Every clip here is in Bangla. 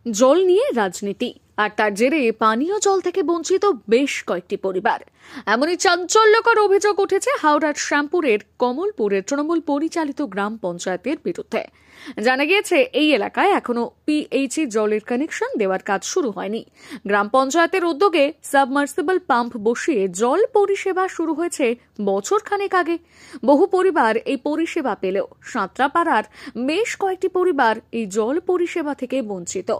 জল নিয়ে রাজনীতি আর তার জেরে পানীয় জল থেকে বঞ্চিত বেশ কয়েকটি পরিবার। এমনই চাঞ্চল্যকর অভিযোগ উঠেছে হাওড়ার শ্যামপুরের কমলপুরের তৃণমূল পরিচালিত গ্রাম পঞ্চায়েতের বিরুদ্ধে। জানা গিয়েছে এই এলাকায় এখনো পিএইচই জলের কানেকশন দেওয়ার কাজ শুরু হয়নি। গ্রাম পঞ্চায়েতের উদ্যোগে সাবমার্সিবল পাম্প বসিয়ে জল পরিষেবা শুরু হয়েছে বছর খানেক আগে। বহু পরিবার এই পরিষেবা পেলেও সাঁতরাপাড়ার বেশ কয়েকটি পরিবার এই জল পরিষেবা থেকে বঞ্চিত।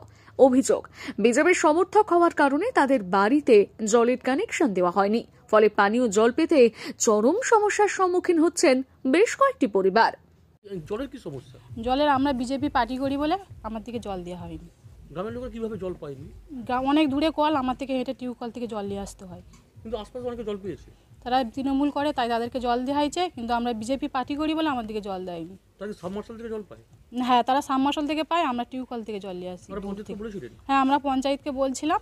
অভিযোগ, বিজেপির সমর্থক হওয়ার কারণে তাদের বাড়িতে জলের কানেকশন দেওয়া হয়নি, ফলে পানীয় জল পেতে চরম সমস্যার সম্মুখীন হচ্ছেন বেশ কয়েকটি পরিবার। জলের কি সমস্যা? জলের আমরা বিজেপি পার্টি করি বলে আমার থেকে জল দেওয়া হয়নি। গ্রামের লোকেরা কিভাবে জল পায়নি? অনেক দূরে কল, আমার থেকে হেঁটে টিউবকল থেকে জল নিয়ে আসতে হয়। কিন্তু আশপাশে অনেকে জল পেয়েছে। তারা তৃণমূল করে তাই তাদেরকে জল দেওয়া হয়েছে, কিন্তু আমরা বিজেপি পার্টি করি বলে আমার দিকে জল দেয়নি। তারা কি সাবমার্শাল থেকে জল পায়? হ্যাঁ, তারা সাবমার্শাল থেকে পায়, আমরা টিউবকল থেকে জল নিয়ে আসি। হ্যাঁ, আমরা পঞ্চায়েতকে বলছিলাম,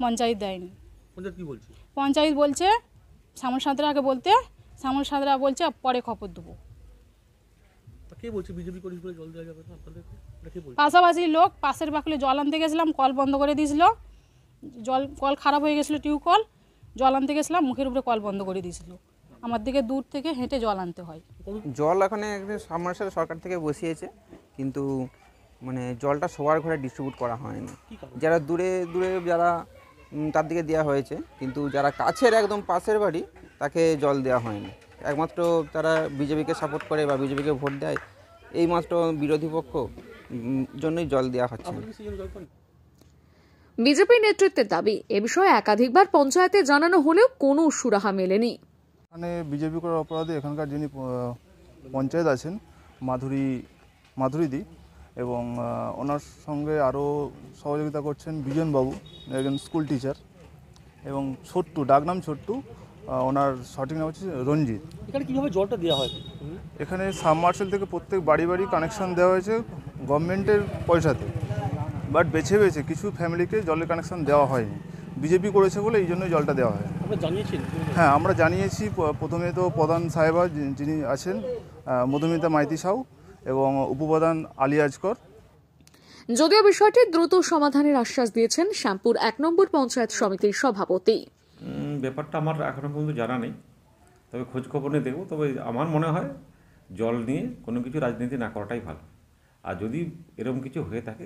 পঞ্চায়েত দেয়নি। পঞ্চায়েত কি বলছে? পঞ্চায়েত বলছে শ্যামল সাঁতরাকে বলতে, শ্যামল সাঁতরা বলছে পরে খবর দেবো। কে বলছে বিজেপি করিস বলে জল দেওয়া যাবে না আপনাদেরকে? পাশাপাশি লোক, পাশের বাকুলে জল আনতে গেছিলাম, কল বন্ধ করে দিয়েছিল। কল খারাপ হয়ে গেছিলো, টিউবকল জল আনতে গেছিলাম, মুখের উপরে কল বন্ধ করে দিয়েছিল। আমার দিকে দূর থেকে হেঁটে জল আনতে হয়। জল এখানে সাবমার্শাল সরকার থেকে বসিয়েছে, কিন্তু মানে জলটা সবার ঘরে ডিস্ট্রিবিউট করা হয়নি। যারা দূরে দূরে যারা তার দিকে দেওয়া হয়েছে, কিন্তু যারা কাছের একদম পাশের বাড়ি তাকে জল দেওয়া হয়নি। একমাত্র তারা বিজেপিকে সাপোর্ট করে বা বিজেপিকে ভোট দেয়, এইমাত্র বিরোধী পক্ষ জন্যই জল দেওয়া হচ্ছে। বিজেপি নেতৃত্বের দাবি, এ বিষয়ে একাধিকবার পঞ্চায়েতে জানানো হলেও কোনো সুরাহা মেলেনি। এখানে বিজেপি করার অপরাধে এখানকার যিনি পঞ্চায়েত আছেন মাধুরীদি, এবং ওনার সঙ্গে আরও সহযোগিতা করছেন বিজনবাবু, একজন স্কুল টিচার, এবং ছোট্টু, ডাকনাম ছোট্টু, ওনার সঠিক নাম হচ্ছে রঞ্জিত। এখানে কীভাবে জলটা দেওয়া হয়? এখানে সাবমার্শাল থেকে প্রত্যেক বাড়ি বাড়ি কানেকশন দেওয়া হয়েছে গভর্নমেন্টের পয়সাতে, বাট বেছে বেছে কিছু ফ্যামিলিকে জলের কানেকশন দেওয়া হয়নি। বিজেপি করেছে বলে এই জন্যই জলটা দেওয়া হয়। হ্যাঁ, আমরা জানিয়েছি। প্রথমে তো প্রধান সাহেবা যিনি আছেন মধুমিতা মাইতি সাউ, এবং উপপ্রধান আলিয়াজকর। যদিও বিষয়টি দ্রুত সমাধানের আশ্বাস দিয়েছেন শ্যামপুর ১ নম্বর পঞ্চায়েত সমিতির সভাপতি। ব্যাপারটা আমার এখনো পর্যন্ত জানা নেই, তবে খোঁজ খবর নিয়ে দেখব। তবে আমার মনে হয় জল নিয়ে কোনো কিছু রাজনীতি না করাটাই ভালো। আর যদি এরকম কিছু হয়ে থাকে,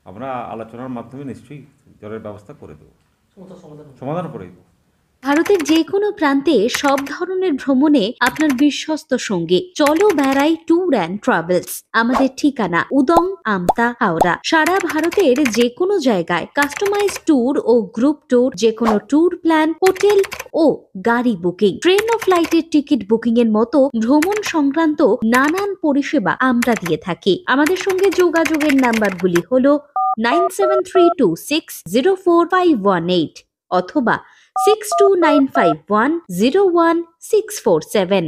আমরা আলোচনার মাধ্যমে নিশ্চয়ই জলের ব্যবস্থা করে দেবো, সমাধান করে দেবো। ভারতের যে কোনো প্রান্তে সব ধরনের ভ্রমণে আপনার বিশ্বস্ত সঙ্গী চলো বেড়াই ট্যুর অ্যান্ড ট্রাভেলস। আমাদের ঠিকানা উদং, আমতা, হাওড়া। সারা ভারতের যে কোনো জায়গায় কাস্টমাইজ ট্যুর ও গ্রুপ ট্যুর, যে কোনো ট্যুর প্ল্যান, হোটেল ও গাড়ি বুকিং, ট্রেন ও ফ্লাইটের টিকিট বুকিং এর মতো ভ্রমণ সংক্রান্ত নানান পরিষেবা আমরা দিয়ে থাকি। আমাদের সঙ্গে যোগাযোগের নাম্বারগুলি হলো 9732604518 অথবা 6295101647।